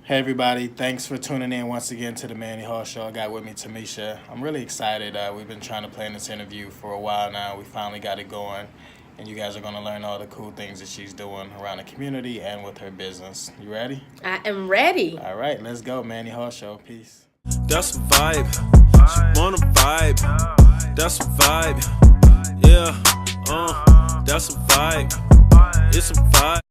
Hey everybody, thanks for tuning in once again to the Manny Hall Show. I got with me Tomesha. I'm really excited. We've been trying to plan this interview for a while now. We finally got it going, and you guys are going to learn all the cool things that she's doing around the community and with her business. You ready? I am ready. All right, let's go. Manny Hall Show. Peace. That's a vibe. She wanna vibe. That's a vibe. Yeah, that's a vibe. It's a vibe.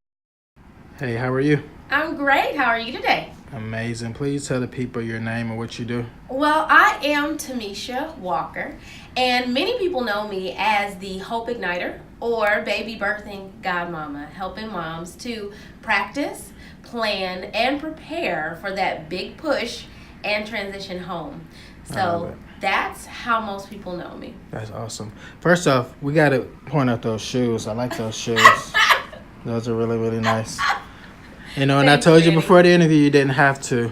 Hey, how are you? I'm great. How are you today? Amazing. Please tell the people your name and what you do. Well, I am Tomesha Walker, and many people know me as the Hope Igniter or Baby Birthing Godmama, helping moms to practice, plan, and prepare for that big push and transition home. So that's how most people know me. That's awesome. First off, we got to point out those shoes. I like those shoes. Those are really, really nice. You know, and Thanks, I told you Manny. before the interview you didn't have to.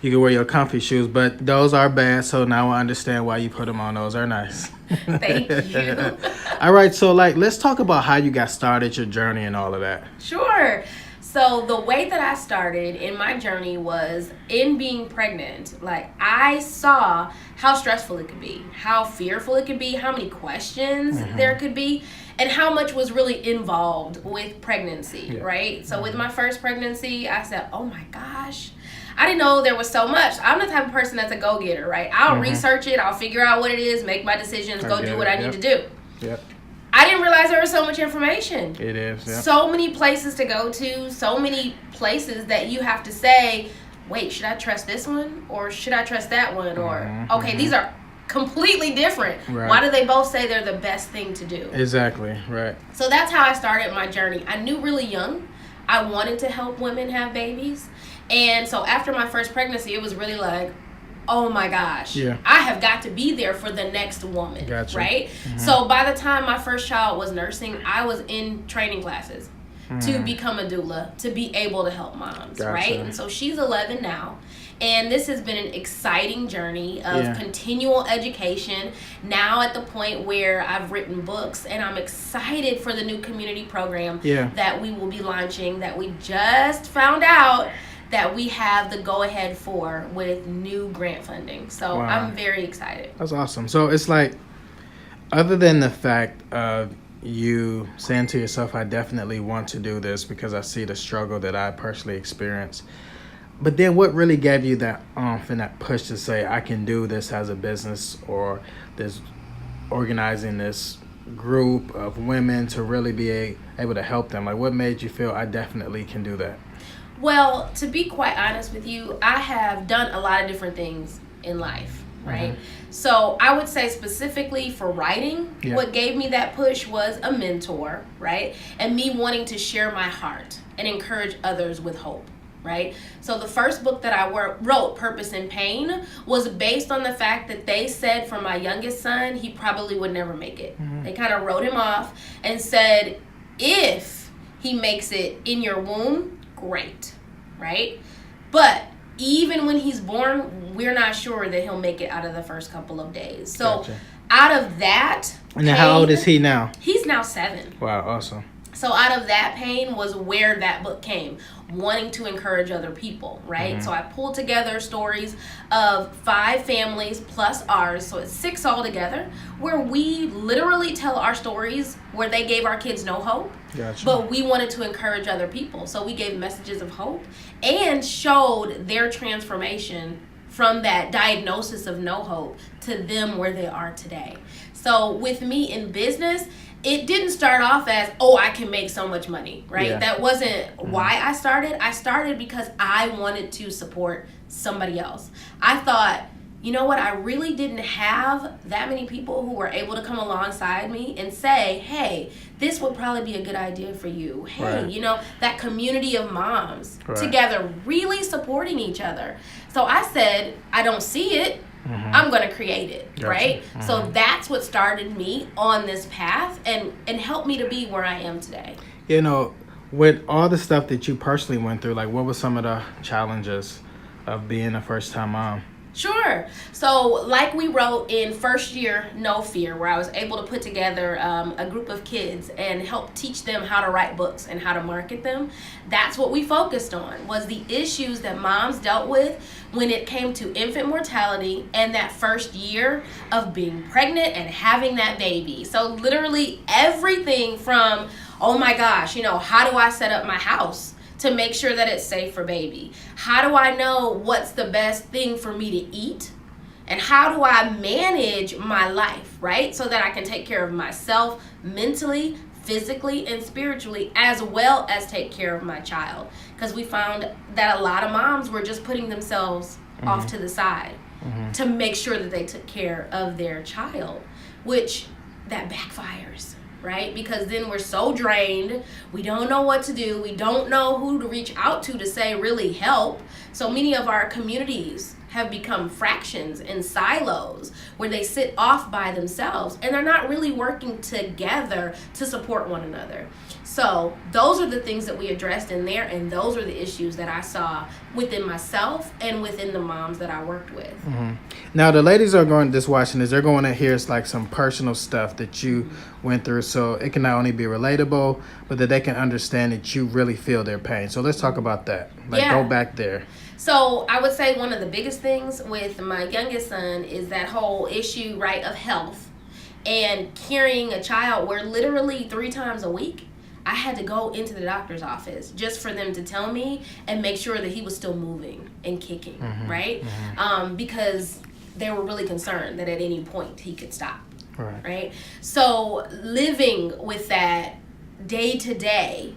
You can wear your comfy shoes, but those are bad, so now I understand why you put them on. Those are nice. Thank you. All right, so let's talk about how you got started, your journey and all of that. Sure. So the way that I started in my journey was in being pregnant. Like, I saw how stressful it could be, how fearful it could be, how many questions there could be, and how much was really involved with pregnancy, right? So with my first pregnancy, I said, oh my gosh, I didn't know there was so much. I'm the type of person that's a go-getter, right? I'll research it, I'll figure out what it is, make my decisions, go do what I need to do. Yep. I didn't realize there was so much information. It is, yep. So many places to go to, so many places that you have to say, wait, should I trust this one? Or should I trust that one? Or, okay, these are completely different. Right. Why do they both say they're the best thing to do? Exactly, right. So that's how I started my journey. I knew really young I wanted to help women have babies. And so after my first pregnancy, it was really like, oh my gosh, I have got to be there for the next woman, Gotcha. right? So by the time my first child was nursing, I was in training classes to become a doula, to be able to help moms, right? And so she's 11 now. And this has been an exciting journey of continual education, now at the point where I've written books, and I'm excited for the new community program that we will be launching, that we just found out that we have the go-ahead for with new grant funding. So I'm very excited. That's awesome. So it's like, other than the fact of you saying to yourself, I definitely want to do this because I see the struggle that I personally experienced, but then what really gave you that oomph and that push to say, I can do this as a business, or this organizing this group of women to really be able to help them? Like, what made you feel I definitely can do that? Well, to be quite honest with you, I have done a lot of different things in life, right? So I would say specifically for writing, what gave me that push was a mentor, right? And me wanting to share my heart and encourage others with hope, right? So the first book that I wrote, Purpose in Pain, was based on the fact that they said for my youngest son, he probably would never make it. They kind of wrote him off and said, if he makes it in your womb, great, right? But even when he's born, we're not sure that he'll make it out of the first couple of days. So out of that And then how old is he now? He's now 7. Wow, awesome. So out of that pain was where that book came, wanting to encourage other people, right? So I pulled together stories of 5 families plus ours, so it's 6 altogether, where we literally tell our stories where they gave our kids no hope, but we wanted to encourage other people. So we gave messages of hope and showed their transformation from that diagnosis of no hope to them where they are today. So with me in business, it didn't start off as, oh, I can make so much money, right? That wasn't why I started. I started because I wanted to support somebody else. I thought, you know what, I really didn't have that many people who were able to come alongside me and say, hey, this would probably be a good idea for you. Hey, you know, that community of moms together really supporting each other. So I said, I don't see it. I'm going to create it, right? So that's what started me on this path and helped me to be where I am today. You know, with all the stuff that you personally went through, like, what were some of the challenges of being a first-time mom? Sure. So, like we wrote in first year No Fear, where I was able to put together a group of kids and help teach them how to write books and how to market them. That's what we focused on, was the issues that moms dealt with when it came to infant mortality and that first year of being pregnant and having that baby. So literally everything from, oh my gosh, how do I set up my house to make sure that it's safe for baby? How do I know what's the best thing for me to eat? And how do I manage my life, right? So that I can take care of myself mentally, physically, and spiritually, as well as take care of my child. Because we found that a lot of moms were just putting themselves off to the side to make sure that they took care of their child, which that backfires. Right? Because then we're so drained, we don't know what to do, we don't know who to reach out to say really help. So many of our communities have become fractions and silos where they sit off by themselves and they're not really working together to support one another. So those are the things that we addressed in there, and those are the issues that I saw within myself and within the moms that I worked with. Now, the ladies are going just watching this. They're going to hear like some personal stuff that you went through, so it can not only be relatable, but that they can understand that you really feel their pain. So let's talk about that. Go back there. So I would say one of the biggest things with my youngest son is that whole issue, right, of health and carrying a child where literally 3 times a week I had to go into the doctor's office just for them to tell me and make sure that he was still moving and kicking, right? Because they were really concerned that at any point he could stop, right? So living with that day to day,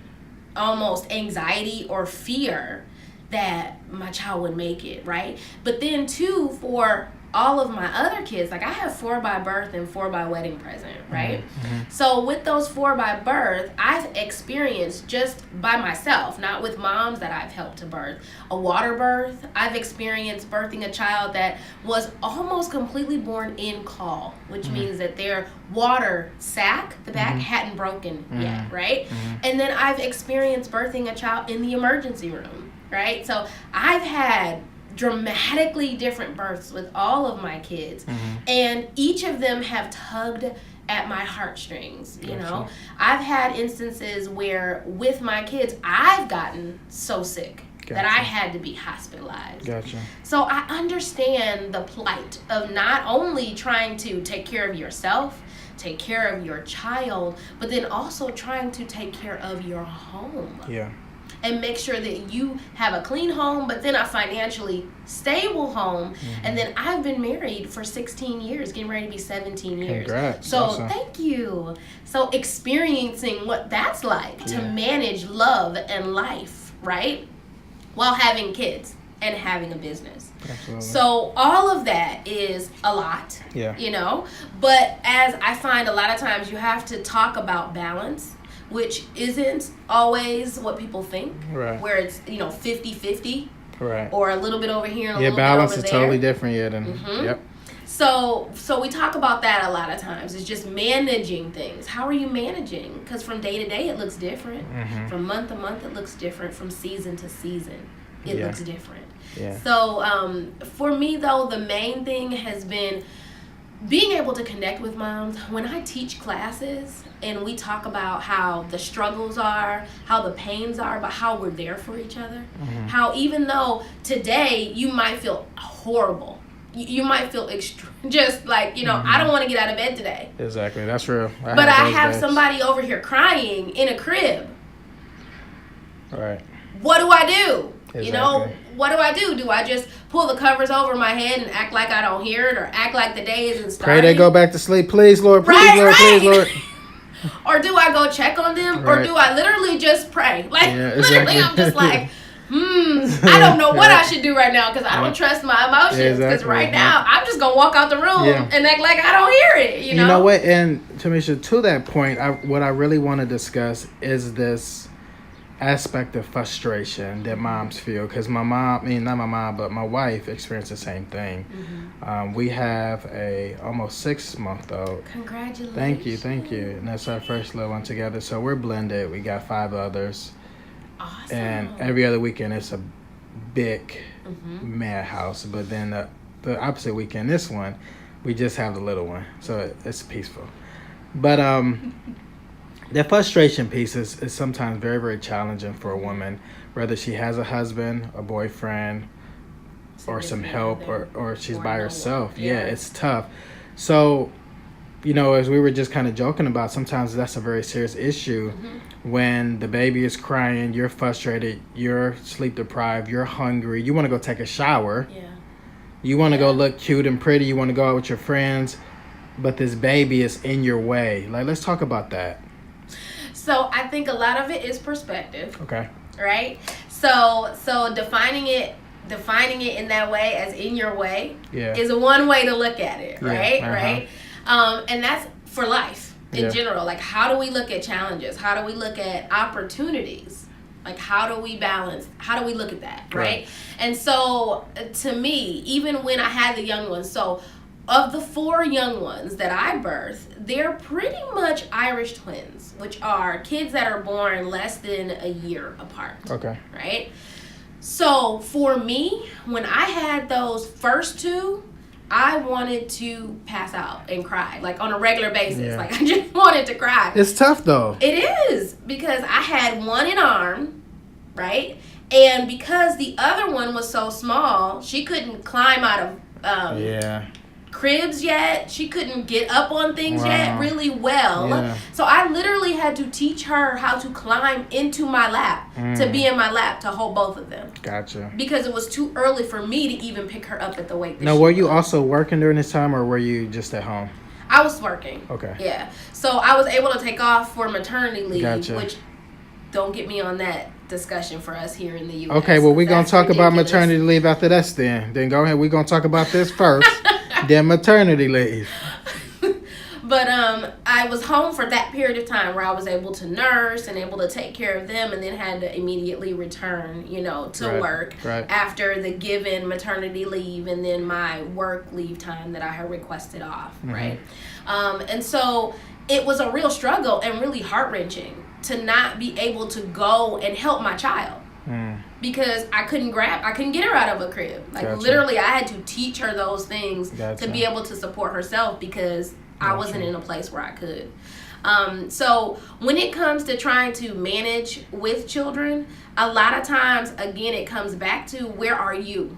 almost anxiety or fear that my child would make it, right? But then too, for all of my other kids, like I have 4 by birth and 4 by wedding present, right? So with those 4 by birth, I've experienced just by myself, not with moms that I've helped to birth, a water birth. I've experienced birthing a child that was almost completely born in caul, which means that their water sac, the back, hadn't broken yet, right? And then I've experienced birthing a child in the emergency room, right? So I've had dramatically different births with all of my kids, and each of them have tugged at my heartstrings. I've had instances where with my kids I've gotten so sick that I had to be hospitalized. So I understand the plight of not only trying to take care of yourself, take care of your child, but then also trying to take care of your home. And make sure that you have a clean home, but then a financially stable home. And then I've been married for 16 years, getting ready to be 17 years. Congrats. So awesome. Thank you. So experiencing what that's like to manage love and life, right? While having kids and having a business. Absolutely. So all of that is a lot, but as I find a lot of times you have to talk about balance, which isn't always what people think, where it's 50-50, or a little bit over here and a little bit over there. Balance is totally different, So we talk about that a lot of times. It's just managing things. How are you managing? Because from day to day it looks different. From month to month it looks different. From season to season it looks different. So for me though, the main thing has been being able to connect with moms. When I teach classes and we talk about how the struggles are, how the pains are, but how we're there for each other. How even though today you might feel horrible, you might feel just like, I don't want to get out of bed today. Exactly, that's real. But I have somebody over here crying in a crib. What do I do? Exactly. What do I do? Do I just pull the covers over my head and act like I don't hear it, or act like the day isn't starting? Pray they go back to sleep. Please, Lord. Please, Lord. Please, Lord. Or do I go check on them? Or do I literally just pray? Literally, I'm just like, I don't know what I should do right now because I don't trust my emotions. Because right now, I'm just going to walk out the room and act like I don't hear it, You know what? And Tomesha, to that point, what I really want to discuss is this aspect of frustration that moms feel, because not my mom, but my wife experienced the same thing. We have a almost 6-month-old. Congratulations. Thank you. And that's our first little one together. So we're blended. We got 5 others. Awesome. And every other weekend it's a big madhouse. But then the opposite weekend. This one, we just have the little one, so it's peaceful. But the frustration piece is sometimes very, very challenging for a woman, whether she has a husband, a boyfriend, or some help, or she's by herself. Yeah, it's tough. So, as we were just kind of joking about, sometimes that's a very serious issue when the baby is crying, you're frustrated, you're sleep deprived, you're hungry, you want to go take a shower. Yeah. You want to go look cute and pretty, you want to go out with your friends, but this baby is in your way. Like, let's talk about that. So I think a lot of it is perspective. Okay. Right? So defining it in that way, as in your way, is one way to look at it, right? Right? And that's for life in general. Like, how do we look at challenges? How do we look at opportunities? Like, how do we balance? How do we look at that, right? And so, to me, even when I had the young ones, so of the 4 young ones that I birthed, they're pretty much Irish twins, which are kids that are born less than a year apart. Okay. Right? So, for me, when I had those first 2, I wanted to pass out and cry, like on a regular basis. Yeah. Like, I just wanted to cry. It's tough, though. It is, because I had one in arm, right? And because the other one was so small, she couldn't climb out of cribs yet. She couldn't get up on things yet really well. Yeah. So I literally had to teach her how to climb into my lap, to be in my lap, to hold both of them. Gotcha. Because it was too early for me to even pick her up at the weight that Now, were you also working during this time, or were you just at home? I was working. Okay. Yeah. So I was able to take off for maternity leave, which, don't get me on that discussion for us here in the U.S. Okay, well, we're going to talk about maternity leave after this then. Then go ahead. We're going to talk about this first. Then maternity leave. But I was home for that period of time where I was able to nurse and able to take care of them, and then had to immediately return, to work after the given maternity leave and then my work leave time that I had requested off, right? And so it was a real struggle and really heart-wrenching to not be able to go and help my child. Because I couldn't get her out of a crib. Like, literally, I had to teach her those things to be able to support herself, because I wasn't in a place where I could. So when it comes to trying to manage with children, a lot of times, again, it comes back to, where are you?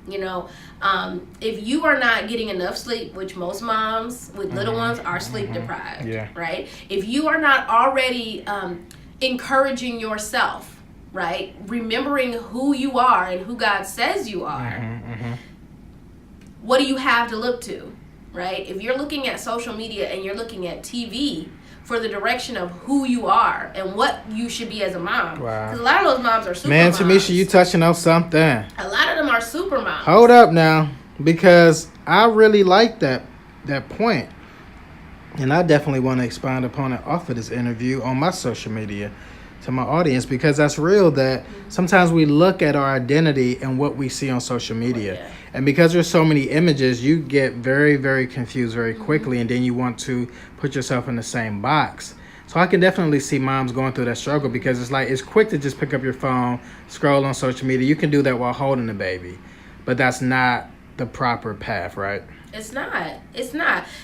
If you are not getting enough sleep, which most moms with little ones are sleep deprived, right? If you are not already encouraging yourself, right? Remembering who you are and who God says you are. What do you have to look to, right? If you're looking at social media and you're looking at TV for the direction of who you are and what you should be as a mom. Because a lot of those moms are super moms. Man, Tomesha, you touching on something. A lot of them are super moms. Hold up now, because I really like that point. And I definitely want to expound upon it off of this interview on my social media to my audience, because that's real, that sometimes we look at our identity and what we see on social media. And because there's so many images, you get very, very confused very quickly, and then you want to put yourself in the same box. So I can definitely see moms going through that struggle, because it's quick to just pick up your phone, scroll on social media. You can do that while holding the baby, but that's not the proper path, right? It's not.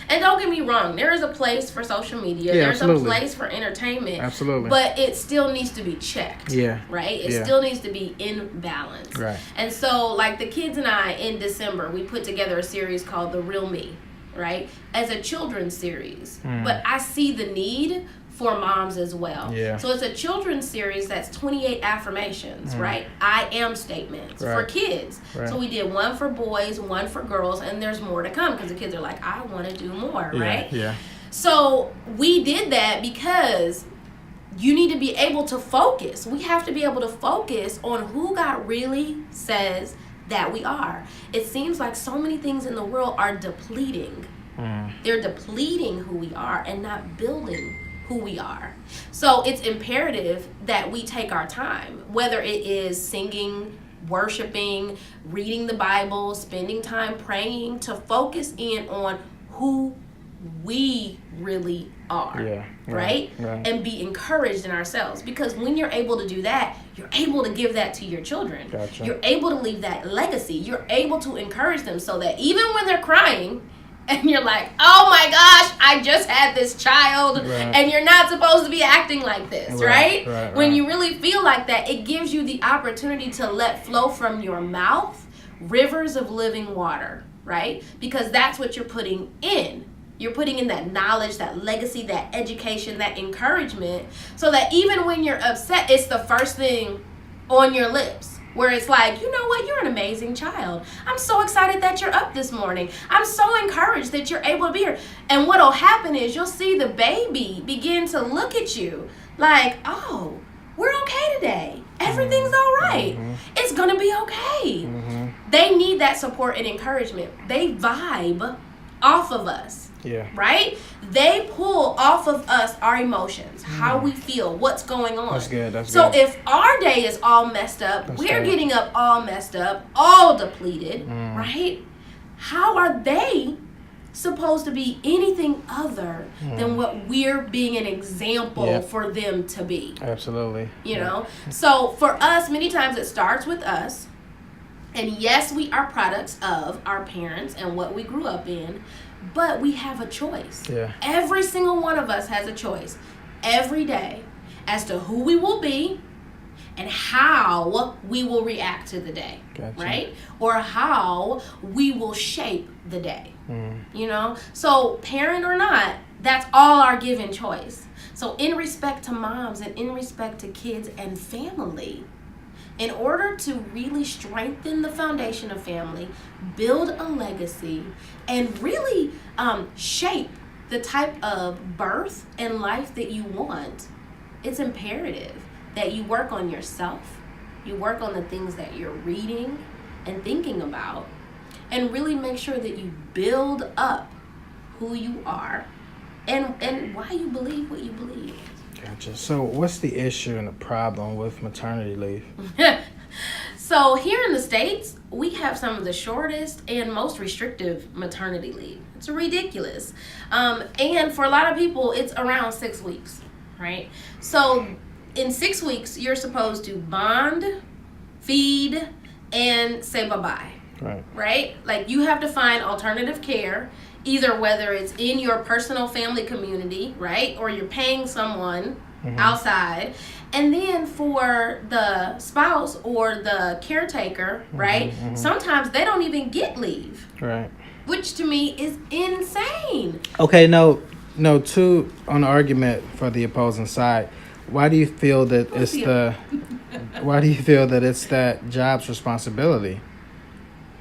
And don't get me wrong, there is a place for social media. Yeah, There's absolutely. a place for entertainment. Absolutely. But it still needs to be checked. Yeah. Right? It still needs to be in balance. Right. And so, like, the kids and I, in December, we put together a series called The Real Me, right? As a children's series. But I see the need for moms as well. Yeah. So it's a children's series that's 28 affirmations, right? I am statements for kids. Right. So we did one for boys, one for girls, and there's more to come, because the kids are like, I want to do more, right? Yeah. So we did that because you need to be able to focus. We have to be able to focus on who God really says that we are. It seems like so many things in the world are depleting. They're depleting who we are and not building who we are. So it's imperative that we take our time, whether it is singing, worshiping, reading the Bible, spending time praying, to focus in on who we really are, right? And be encouraged in ourselves. Because when you're able to do that, you're able to give that to your children. Gotcha. You're able to leave that legacy. You're able to encourage them so that even when they're crying and you're like, oh my gosh, I just had this child, and you're not supposed to be acting like this, right? When you really feel like that, it gives you the opportunity to let flow from your mouth rivers of living water, right? Because that's what you're putting in. You're putting in that knowledge, that legacy, that education, that encouragement, so that even when you're upset, it's the first thing on your lips, where it's like, you know what, you're an amazing child. I'm so excited that you're up this morning. I'm so encouraged that you're able to be here. And what'll happen is you'll see the baby begin to look at you like, oh, we're okay today. Everything's all right. It's going to be okay. They need that support and encouragement. They vibe off of us. Yeah. Right? They pull off of us our emotions, how we feel, what's going on. That's good. So if our day is all messed up, we're getting up all messed up, all depleted, right? How are they supposed to be anything other than what we're being an example for them to be? Absolutely. You know? So for us, many times it starts with us. And yes, we are products of our parents and what we grew up in, but we have a choice. Yeah. Every single one of us has a choice every day as to who we will be and how we will react to the day. Gotcha. Right? Or how we will shape the day. You know? So parent or not, that's all our given choice. So in respect to moms and in respect to kids and family, in order to really strengthen the foundation of family, build a legacy, and really shape the type of birth and life that you want, it's imperative that you work on yourself, you work on the things that you're reading and thinking about, and really make sure that you build up who you are and why you believe what you believe. Gotcha. So what's the issue and the problem with maternity leave? So here in the States, we have some of the shortest and most restrictive maternity leave. It's ridiculous. And for a lot of people, it's around 6 weeks, right? So in 6 weeks, you're supposed to bond, feed, and say bye-bye. Right? Like you have to find alternative care, either whether it's in your personal family community, right? Or you're paying someone outside. And then for the spouse or the caretaker, right? Sometimes they don't even get leave. Right. Which to me is insane. Okay, no, two on the argument for the opposing side. Why do you feel that why do you feel that it's that job's responsibility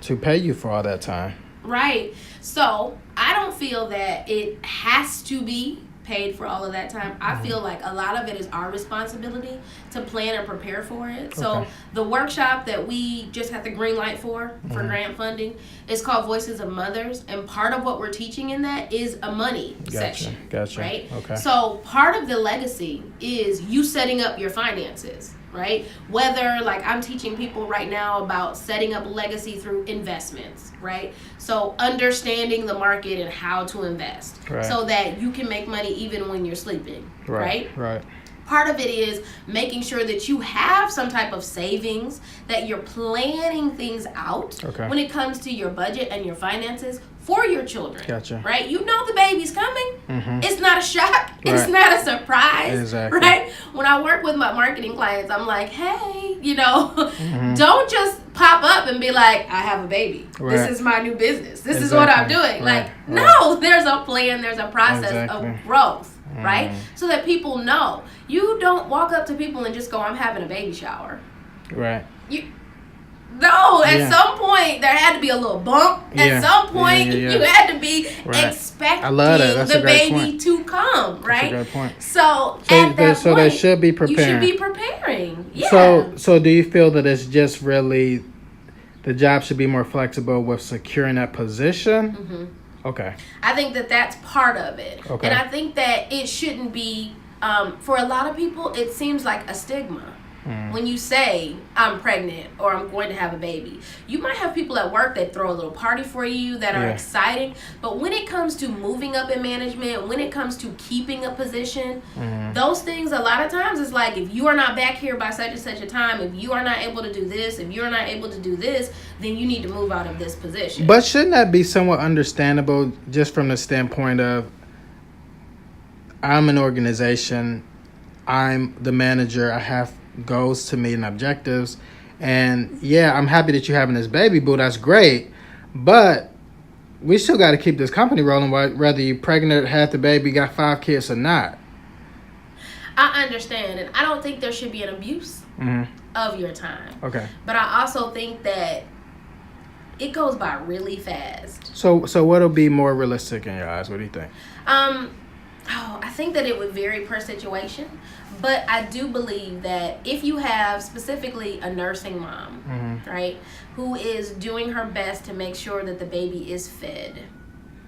to pay you for all that time? Right. So I don't feel that it has to be paid for all of that time. I feel like a lot of it is our responsibility to plan and prepare for it. So the workshop that we just had the green light for grant funding is called Voices of Mothers, and part of what we're teaching in that is a money section. Gotcha. Right? Okay. So part of the legacy is you setting up your finances. Right? Whether, like, I'm teaching people right now about setting up legacy through investments, right? So understanding the market and how to invest so that you can make money even when you're sleeping, right? Right. Part of it is making sure that you have some type of savings, that you're planning things out when it comes to your budget and your finances for your children. Gotcha. Right? You know the baby's coming. It's not a shock. It's not a surprise. Exactly. Right? When I work with my marketing clients, I'm like, hey, don't just pop up and be like, I have a baby. This is my new business. This is what I'm doing. No, there's a plan. There's a process of growth. Right? So that people know. You don't walk up to people and just go, I'm having a baby shower. Right. At some point there had to be a little bump. At some point you had to be expecting the baby to come, right? That's a great point. So at that point, they should be preparing. You should be preparing. Yeah. So do you feel that it's just really the job should be more flexible with securing that position? Okay. I think that that's part of it. And I think that it shouldn't be, for a lot of people, it seems like a stigma, When you say, I'm pregnant or I'm going to have a baby, you might have people at work that throw a little party for you that are exciting. But when it comes to moving up in management, when it comes to keeping a position, those things, a lot of times, it's like, if you are not back here by such and such a time, if you are not able to do this, if you're not able to do this, then you need to move out of this position. But shouldn't that be somewhat understandable just from the standpoint of, I'm an organization, I'm the manager, I have goals to meet and objectives, and yeah, I'm happy that you're having this baby, boo, that's great, but we still got to keep this company rolling, whether you're pregnant, had the baby, got 5 kids or not. I understand, and I don't think there should be an abuse of your time. Okay. But I also think that it goes by really fast. So what'll be more realistic in your eyes? What do you think? I think that it would vary per situation, but I do believe that if you have specifically a nursing mom, right, who is doing her best to make sure that the baby is fed,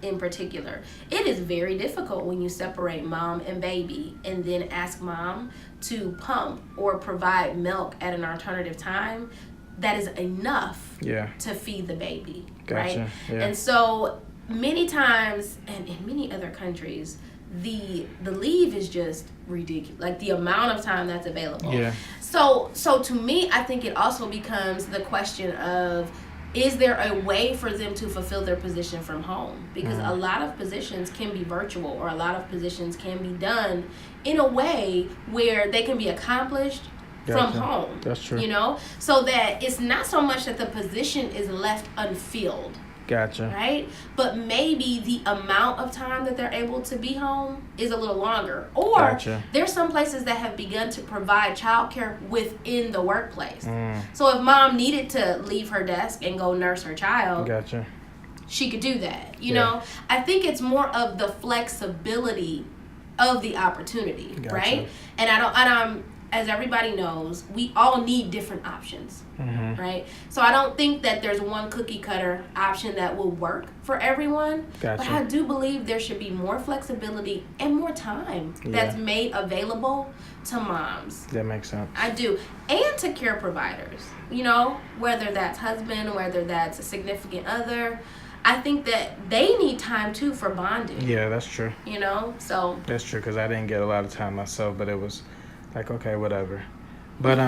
in particular, it is very difficult when you separate mom and baby and then ask mom to pump or provide milk at an alternative time that is enough to feed the baby. Gotcha. Right? Yeah. And so many times, and in many other countries, the leave is just ridiculous, like the amount of time that's available. So to me, I think it also becomes the question of, is there a way for them to fulfill their position from home? Because a lot of positions can be virtual, or a lot of positions can be done in a way where they can be accomplished from home. That's true. You know, so that it's not so much that the position is left unfilled. Gotcha. Right? But maybe the amount of time that they're able to be home is a little longer. Or there's some places that have begun to provide childcare within the workplace. So if mom needed to leave her desk and go nurse her child, she could do that. You know, I think it's more of the flexibility of the opportunity, right? And I'm as everybody knows, we all need different options, right? So I don't think that there's one cookie cutter option that will work for everyone. But I do believe there should be more flexibility and more time that's made available to moms. That makes sense. I do. And to care providers, you know, whether that's husband, whether that's a significant other. I think that they need time too for bonding. Yeah, that's true. You know, so. That's true, because I didn't get a lot of time myself, but it was like, okay, whatever. But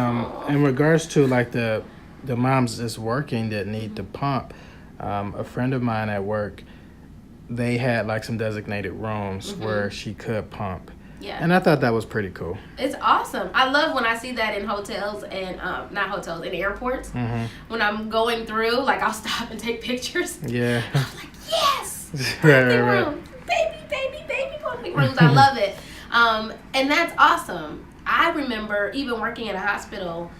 in regards to like the moms that's working that need to pump, a friend of mine at work, they had like some designated rooms where she could pump. Yeah. And I thought that was pretty cool. It's awesome. I love when I see that in hotels and not hotels, in airports. When I'm going through, like, I'll stop and take pictures. Yeah. I'm like, yes, pumping room, baby pumping rooms. I love it. And that's awesome. I remember even working at a hospital,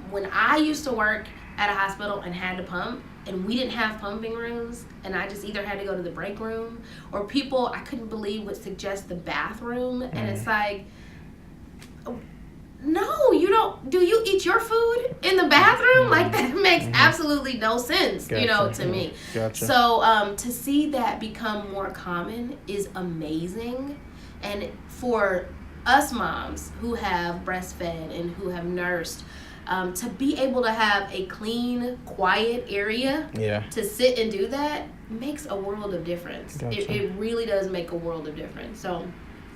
when I used to work at a hospital and had to pump, and we didn't have pumping rooms, and I just either had to go to the break room, or people I couldn't believe would suggest the bathroom, and it's like, no, you don't. Do you eat your food in the bathroom? Like, that makes absolutely no sense, you know, to me. So to see that become more common is amazing, and for us moms who have breastfed and who have nursed, to be able to have a clean, quiet area to sit and do that makes a world of difference. It really does make a world of difference. So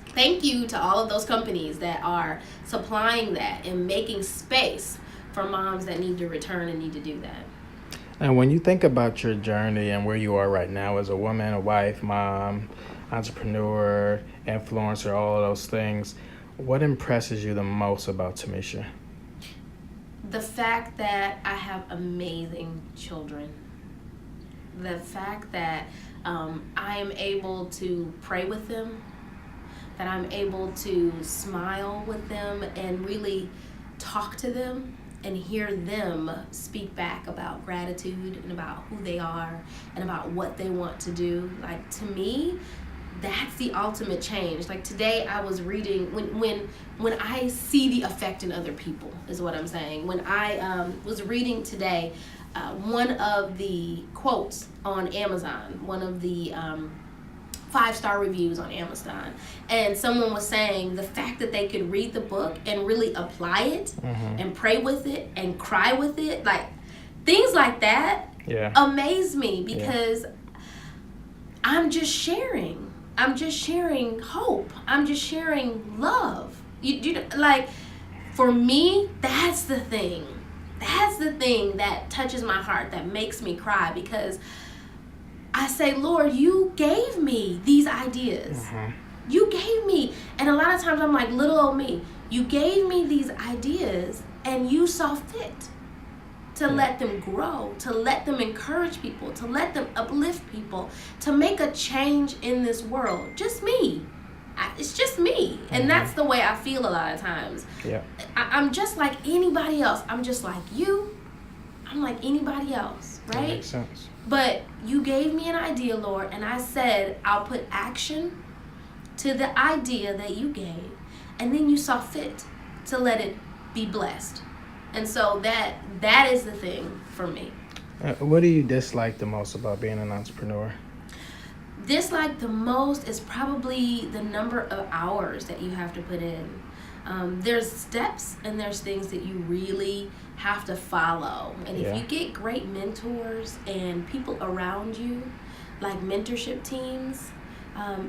thank you to all of those companies that are supplying that and making space for moms that need to return and need to do that. And when you think about your journey and where you are right now as a woman, a wife, mom, entrepreneur, influencer, all of those things, what impresses you the most about Tomesha? The fact that I have amazing children. The fact that I am able to pray with them, that I'm able to smile with them and really talk to them and hear them speak back about gratitude and about who they are and about what they want to do. Like, to me, that's the ultimate change. Like, today I was reading, when I see the effect in other people is what I'm saying. When I was reading today, one of the quotes on Amazon, one of the 5-star reviews on Amazon. And someone was saying the fact that they could read the book and really apply it and pray with it and cry with it, like things like that amaze me, because I'm just sharing hope. I'm just sharing love. You like, for me, that's the thing that touches my heart, that makes me cry, because I say, Lord, you gave me these ideas. You gave me, and a lot of times I'm like, little old me, you gave me these ideas and you saw fit to let them grow, to let them encourage people, to let them uplift people, to make a change in this world. Just me. It's just me. And that's the way I feel a lot of times. I'm just like anybody else. I'm just like you. I'm like anybody else, right? That makes sense. But you gave me an idea, Lord, and I said I'll put action to the idea that you gave, and then you saw fit to let it be blessed. And so that is the thing for me. What do you dislike the most about being an entrepreneur? Dislike the most is probably the number of hours that you have to put in. There's steps and there's things that you really have to follow. And if you get great mentors and people around you, like mentorship teams,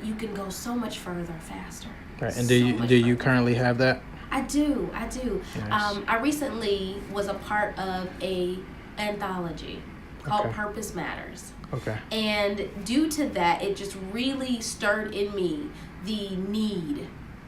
you can go so much further faster. Right. And do you currently have that? I do. Nice. I recently was a part of a anthology called Purpose Matters. Okay. And due to that, it just really stirred in me the need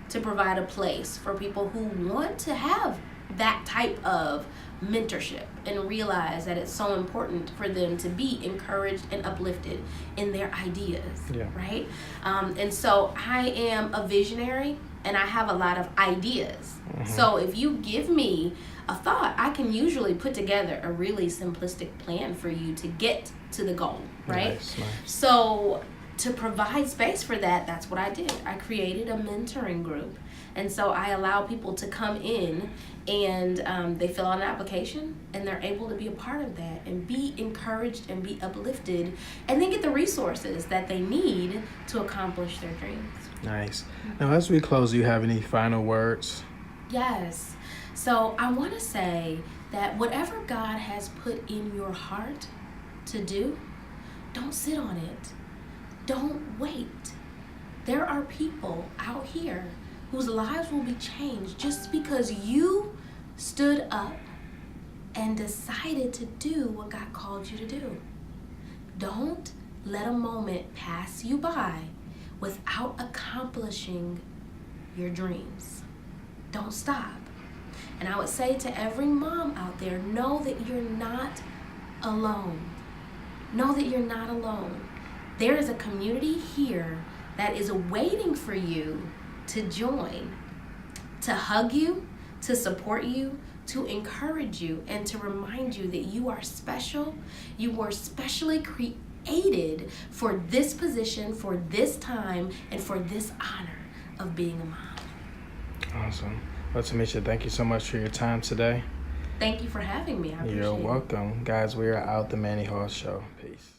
to provide a place for people who want to have that type of mentorship and realize that it's so important for them to be encouraged and uplifted in their ideas, right? And so I am a visionary and I have a lot of ideas. So if you give me a thought, I can usually put together a really simplistic plan for you to get to the goal, right? Nice. So to provide space for that, that's what I did. I created a mentoring group. And so I allow people to come in and they fill out an application and they're able to be a part of that and be encouraged and be uplifted and then get the resources that they need to accomplish their dreams. Nice. Now, as we close, do you have any final words? Yes. So I want to say that whatever God has put in your heart to do, don't sit on it. Don't wait. There are people out here whose lives will be changed just because you stood up and decided to do what God called you to do. Don't let a moment pass you by without accomplishing your dreams. Don't stop. And I would say to every mom out there, know that you're not alone. Know that you're not alone. There is a community here that is waiting for you to join, to hug you, to support you, to encourage you, and to remind you that you are special. You were specially created for this position, for this time, and for this honor of being a mom. Awesome. Well, Tomesha, thank you so much for your time today. Thank you for having me. I appreciate it. You're welcome. Guys, we are out the Manny Hall Show. Peace.